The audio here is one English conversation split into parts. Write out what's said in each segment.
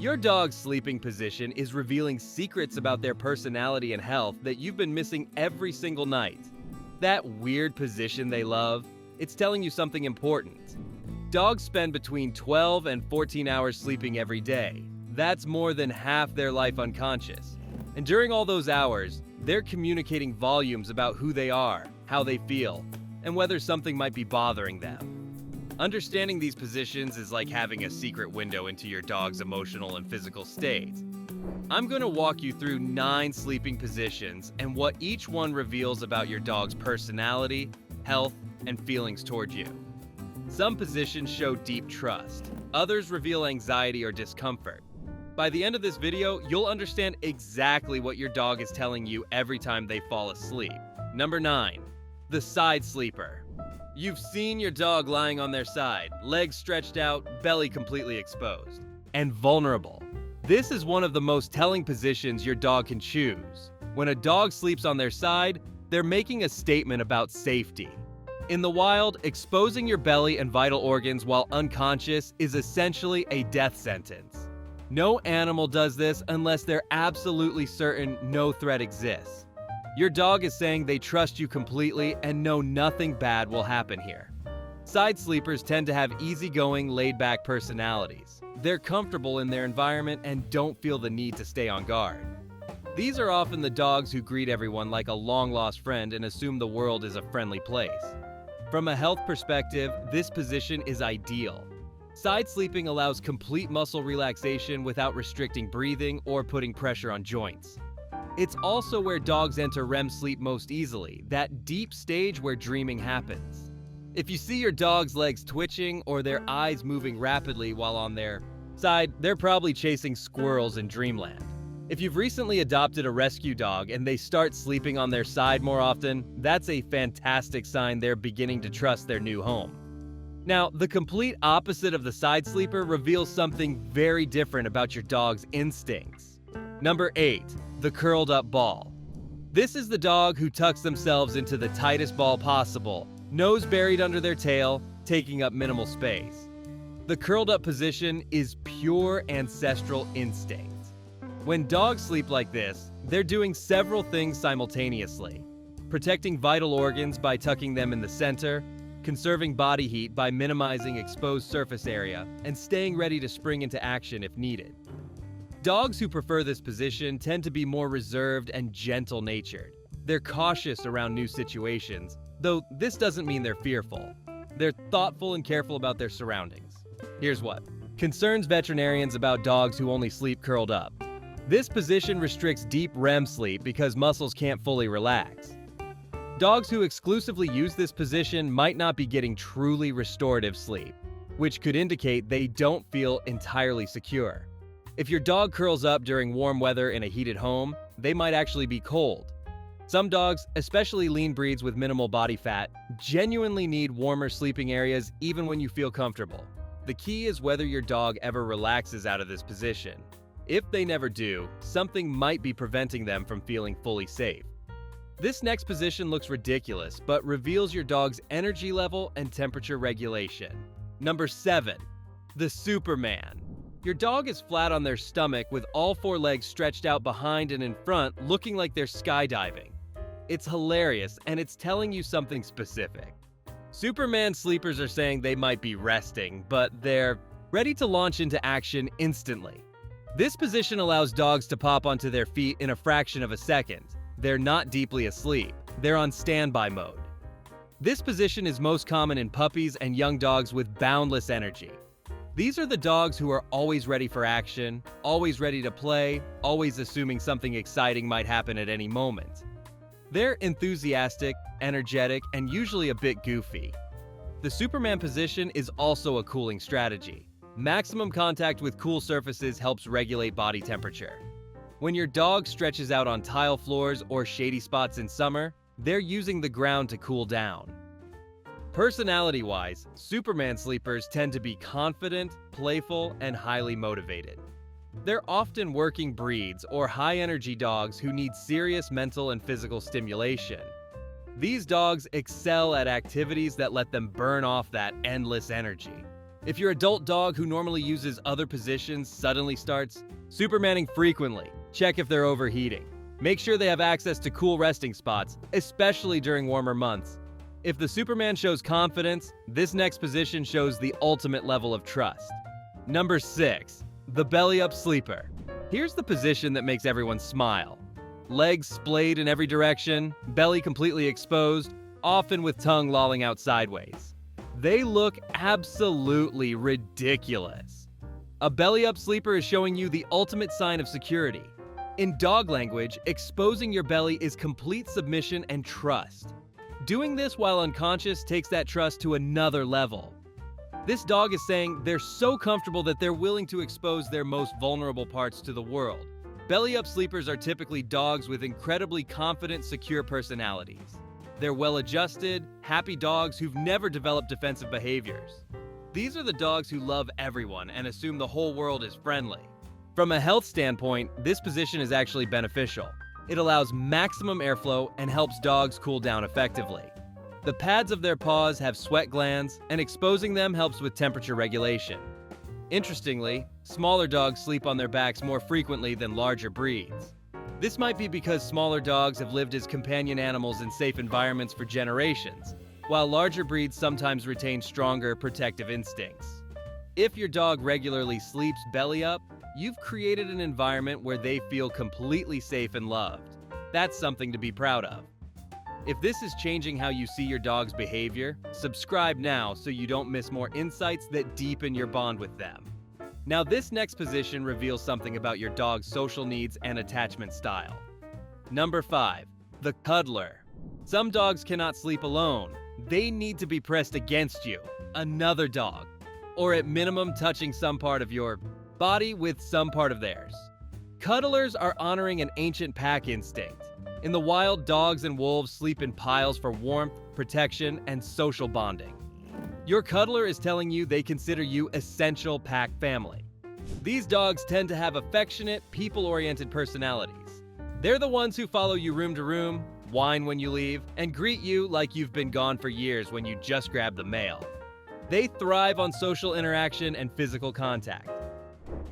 Your dog's sleeping position is revealing secrets about their personality and health that you've been missing every single night. That weird position they love, it's telling you something important. Dogs spend between 12 and 14 hours sleeping every day. That's more than half their life unconscious. And during all those hours, they're communicating volumes about who they are, how they feel, and whether something might be bothering them. Understanding these positions is like having a secret window into your dog's emotional and physical state. I'm going to walk you through 9 sleeping positions and what each one reveals about your dog's personality, health, and feelings toward you. Some positions show deep trust. Others reveal anxiety or discomfort. By the end of this video, you'll understand exactly what your dog is telling you every time they fall asleep. Number 9. The side sleeper. You've seen your dog lying on their side, legs stretched out, belly completely exposed, and vulnerable. This is one of the most telling positions your dog can choose. When a dog sleeps on their side, they're making a statement about safety. In the wild, exposing your belly and vital organs while unconscious is essentially a death sentence. No animal does this unless they're absolutely certain no threat exists. Your dog is saying they trust you completely and know nothing bad will happen here. Side sleepers tend to have easygoing, laid-back personalities. They're comfortable in their environment and don't feel the need to stay on guard. These are often the dogs who greet everyone like a long-lost friend and assume the world is a friendly place. From a health perspective, this position is ideal. Side sleeping allows complete muscle relaxation without restricting breathing or putting pressure on joints. It's also where dogs enter REM sleep most easily, that deep stage where dreaming happens. If you see your dog's legs twitching or their eyes moving rapidly while on their side, they're probably chasing squirrels in dreamland. If you've recently adopted a rescue dog and they start sleeping on their side more often, that's a fantastic sign they're beginning to trust their new home. Now, the complete opposite of the side sleeper reveals something very different about your dog's instincts. Number 8. The curled up ball. This is the dog who tucks themselves into the tightest ball possible, nose buried under their tail, taking up minimal space. The curled up position is pure ancestral instinct. When dogs sleep like this, they're doing several things simultaneously. Protecting vital organs by tucking them in the center, conserving body heat by minimizing exposed surface area, and staying ready to spring into action if needed. Dogs who prefer this position tend to be more reserved and gentle-natured. They're cautious around new situations, though this doesn't mean they're fearful. They're thoughtful and careful about their surroundings. Here's what concerns veterinarians about dogs who only sleep curled up. This position restricts deep REM sleep because muscles can't fully relax. Dogs who exclusively use this position might not be getting truly restorative sleep, which could indicate they don't feel entirely secure. If your dog curls up during warm weather in a heated home, they might actually be cold. Some dogs, especially lean breeds with minimal body fat, genuinely need warmer sleeping areas even when you feel comfortable. The key is whether your dog ever relaxes out of this position. If they never do, something might be preventing them from feeling fully safe. This next position looks ridiculous, but reveals your dog's energy level and temperature regulation. Number 7. The Superman. Your dog is flat on their stomach with all 4 legs stretched out behind and in front, looking like they're skydiving. It's hilarious, and it's telling you something specific. Superman sleepers are saying they might be resting, but they're ready to launch into action instantly. This position allows dogs to pop onto their feet in a fraction of a second. They're not deeply asleep. They're on standby mode. This position is most common in puppies and young dogs with boundless energy. These are the dogs who are always ready for action, always ready to play, always assuming something exciting might happen at any moment. They're enthusiastic, energetic, and usually a bit goofy. The Superman position is also a cooling strategy. Maximum contact with cool surfaces helps regulate body temperature. When your dog stretches out on tile floors or shady spots in summer, they're using the ground to cool down. Personality-wise, Superman sleepers tend to be confident, playful, and highly motivated. They're often working breeds or high-energy dogs who need serious mental and physical stimulation. These dogs excel at activities that let them burn off that endless energy. If your adult dog who normally uses other positions suddenly starts Supermaning frequently, check if they're overheating. Make sure they have access to cool resting spots, especially during warmer months. If the Superman shows confidence, this next position shows the ultimate level of trust. Number 6. The belly-up sleeper. Here's the position that makes everyone smile. Legs splayed in every direction, belly completely exposed, often with tongue lolling out sideways. They look absolutely ridiculous. A belly-up sleeper is showing you the ultimate sign of security. In dog language, exposing your belly is complete submission and trust. Doing this while unconscious takes that trust to another level. This dog is saying they're so comfortable that they're willing to expose their most vulnerable parts to the world. Belly-up sleepers are typically dogs with incredibly confident, secure personalities. They're well-adjusted, happy dogs who've never developed defensive behaviors. These are the dogs who love everyone and assume the whole world is friendly. From a health standpoint, this position is actually beneficial. It allows maximum airflow and helps dogs cool down effectively. The pads of their paws have sweat glands, and exposing them helps with temperature regulation. Interestingly, smaller dogs sleep on their backs more frequently than larger breeds. This might be because smaller dogs have lived as companion animals in safe environments for generations, while larger breeds sometimes retain stronger protective instincts. If your dog regularly sleeps belly up, you've created an environment where they feel completely safe and loved. That's something to be proud of. If this is changing how you see your dog's behavior, subscribe now so you don't miss more insights that deepen your bond with them. Now, this next position reveals something about your dog's social needs and attachment style. Number 5. The cuddler. Some dogs cannot sleep alone. They need to be pressed against you, another dog, or at minimum touching some part of your body with some part of theirs. Cuddlers are honoring an ancient pack instinct. In the wild, dogs and wolves sleep in piles for warmth, protection, and social bonding. Your cuddler is telling you they consider you essential pack family. These dogs tend to have affectionate, people-oriented personalities. They're the ones who follow you room to room, whine when you leave, and greet you like you've been gone for years when you just grabbed the mail. They thrive on social interaction and physical contact.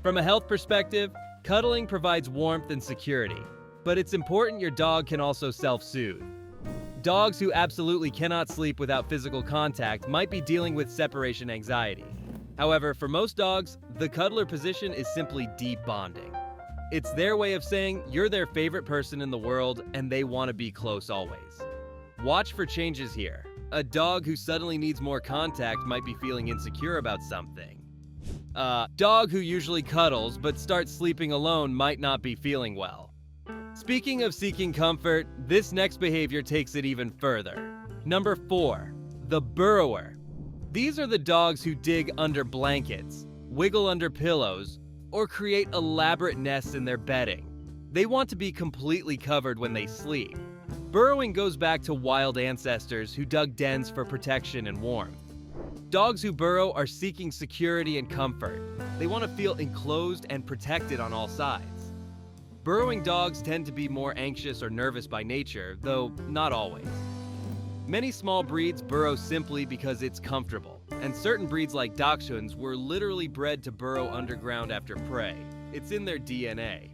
From a health perspective, cuddling provides warmth and security, but it's important your dog can also self-soothe. Dogs who absolutely cannot sleep without physical contact might be dealing with separation anxiety. However, for most dogs, the cuddler position is simply deep bonding. It's their way of saying you're their favorite person in the world and they want to be close always. Watch for changes here. A dog who suddenly needs more contact might be feeling insecure about something. Dog who usually cuddles but starts sleeping alone might not be feeling well. Speaking of seeking comfort, this next behavior takes it even further. Number 4. The burrower. These are the dogs who dig under blankets, wiggle under pillows, or create elaborate nests in their bedding. They want to be completely covered when they sleep. Burrowing goes back to wild ancestors who dug dens for protection and warmth. Dogs who burrow are seeking security and comfort. They want to feel enclosed and protected on all sides. Burrowing dogs tend to be more anxious or nervous by nature, though not always. Many small breeds burrow simply because it's comfortable, and certain breeds like Dachshunds were literally bred to burrow underground after prey. It's in their DNA.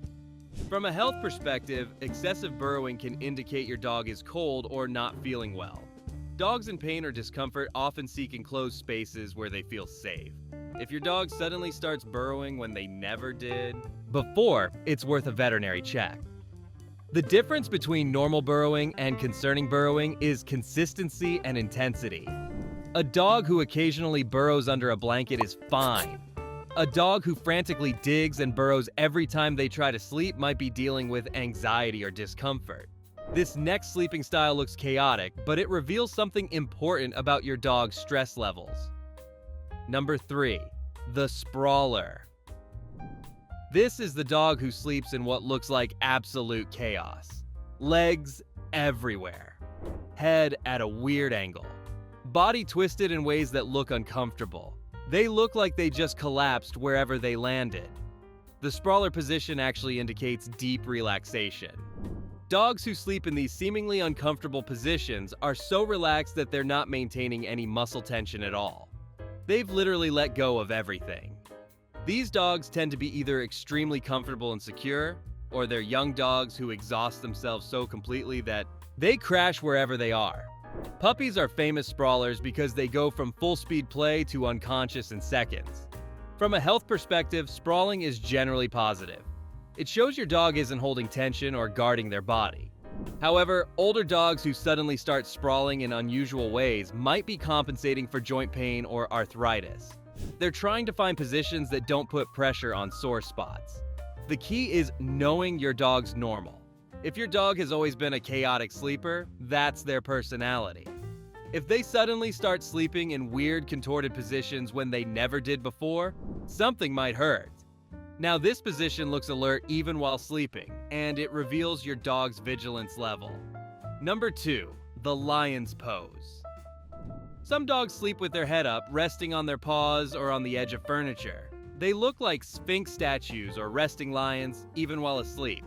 From a health perspective, excessive burrowing can indicate your dog is cold or not feeling well. Dogs in pain or discomfort often seek enclosed spaces where they feel safe. If your dog suddenly starts burrowing when they never did before, it's worth a veterinary check. The difference between normal burrowing and concerning burrowing is consistency and intensity. A dog who occasionally burrows under a blanket is fine. A dog who frantically digs and burrows every time they try to sleep might be dealing with anxiety or discomfort. This next sleeping style looks chaotic, but it reveals something important about your dog's stress levels. Number 3. The sprawler. This is the dog who sleeps in what looks like absolute chaos. Legs everywhere. Head at a weird angle. Body twisted in ways that look uncomfortable. They look like they just collapsed wherever they landed. The sprawler position actually indicates deep relaxation. Dogs who sleep in these seemingly uncomfortable positions are so relaxed that they're not maintaining any muscle tension at all. They've literally let go of everything. These dogs tend to be either extremely comfortable and secure, or they're young dogs who exhaust themselves so completely that they crash wherever they are. Puppies are famous sprawlers because they go from full-speed play to unconscious in seconds. From a health perspective, sprawling is generally positive. It shows your dog isn't holding tension or guarding their body. However, older dogs who suddenly start sprawling in unusual ways might be compensating for joint pain or arthritis. They're trying to find positions that don't put pressure on sore spots. The key is knowing your dog's normal. If your dog has always been a chaotic sleeper, that's their personality. If they suddenly start sleeping in weird, contorted positions when they never did before, something might hurt. Now, this position looks alert even while sleeping, and it reveals your dog's vigilance level. Number 2, the lion's pose. Some dogs sleep with their head up, resting on their paws or on the edge of furniture. They look like sphinx statues or resting lions, even while asleep.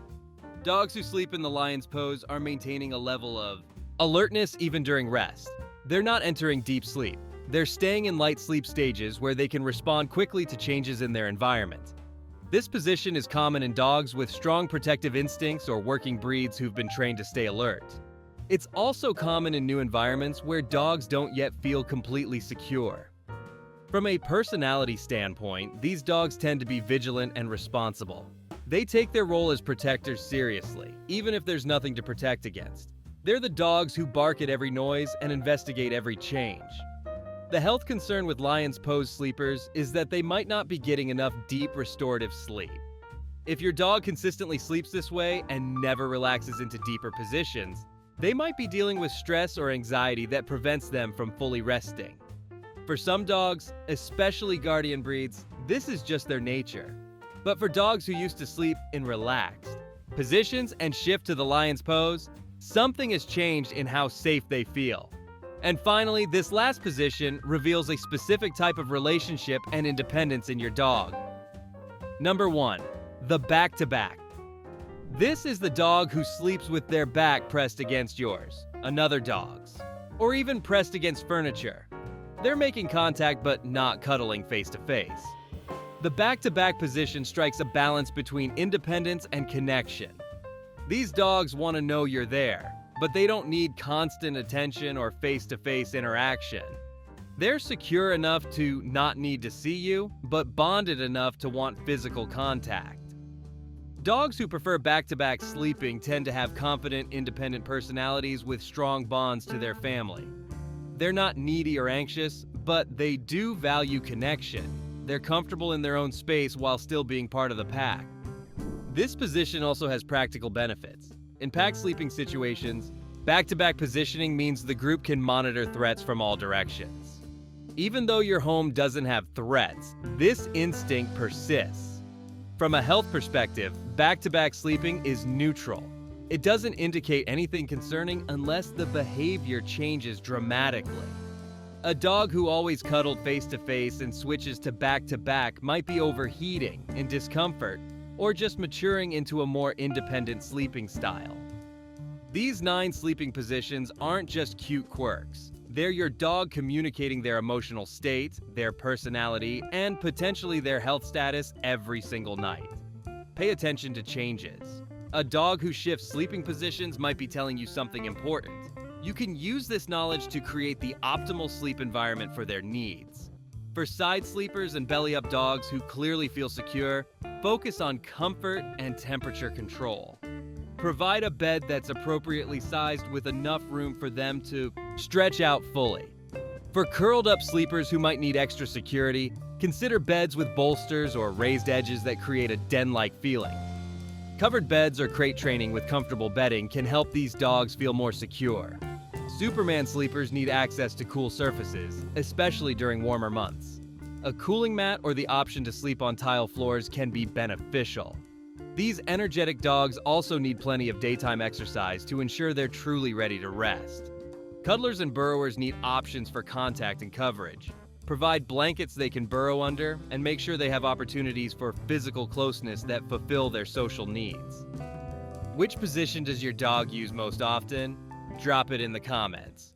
Dogs who sleep in the lion's pose are maintaining a level of alertness even during rest. They're not entering deep sleep. They're staying in light sleep stages where they can respond quickly to changes in their environment. This position is common in dogs with strong protective instincts or working breeds who've been trained to stay alert. It's also common in new environments where dogs don't yet feel completely secure. From a personality standpoint, these dogs tend to be vigilant and responsible. They take their role as protectors seriously, even if there's nothing to protect against. They're the dogs who bark at every noise and investigate every change. The health concern with lion's pose sleepers is that they might not be getting enough deep restorative sleep. If your dog consistently sleeps this way and never relaxes into deeper positions, they might be dealing with stress or anxiety that prevents them from fully resting. For some dogs, especially guardian breeds, this is just their nature. But for dogs who used to sleep in relaxed positions and shift to the lion's pose, something has changed in how safe they feel. And finally, this last position reveals a specific type of relationship and independence in your dog. Number 1, the back-to-back. This is the dog who sleeps with their back pressed against yours, another dog's, or even pressed against furniture. They're making contact but not cuddling face-to-face. The back-to-back position strikes a balance between independence and connection. These dogs want to know you're there, but they don't need constant attention or face-to-face interaction. They're secure enough to not need to see you, but bonded enough to want physical contact. Dogs who prefer back-to-back sleeping tend to have confident, independent personalities with strong bonds to their family. They're not needy or anxious, but they do value connection. They're comfortable in their own space while still being part of the pack. This position also has practical benefits. In pack sleeping situations, back-to-back positioning means the group can monitor threats from all directions. Even though your home doesn't have threats, this instinct persists. From a health perspective, back-to-back sleeping is neutral. It doesn't indicate anything concerning unless the behavior changes dramatically. A dog who always cuddled face-to-face and switches to back-to-back might be overheating in discomfort or just maturing into a more independent sleeping style. These 9 sleeping positions aren't just cute quirks. They're your dog communicating their emotional state, their personality, and potentially their health status every single night. Pay attention to changes. A dog who shifts sleeping positions might be telling you something important. You can use this knowledge to create the optimal sleep environment for their needs. For side sleepers and belly-up dogs who clearly feel secure, focus on comfort and temperature control. Provide a bed that's appropriately sized with enough room for them to stretch out fully. For curled-up sleepers who might need extra security, consider beds with bolsters or raised edges that create a den-like feeling. Covered beds or crate training with comfortable bedding can help these dogs feel more secure. Superman sleepers need access to cool surfaces, especially during warmer months. A cooling mat or the option to sleep on tile floors can be beneficial. These energetic dogs also need plenty of daytime exercise to ensure they're truly ready to rest. Cuddlers and burrowers need options for contact and coverage. Provide blankets they can burrow under, and make sure they have opportunities for physical closeness that fulfill their social needs. Which position does your dog use most often? Drop it in the comments.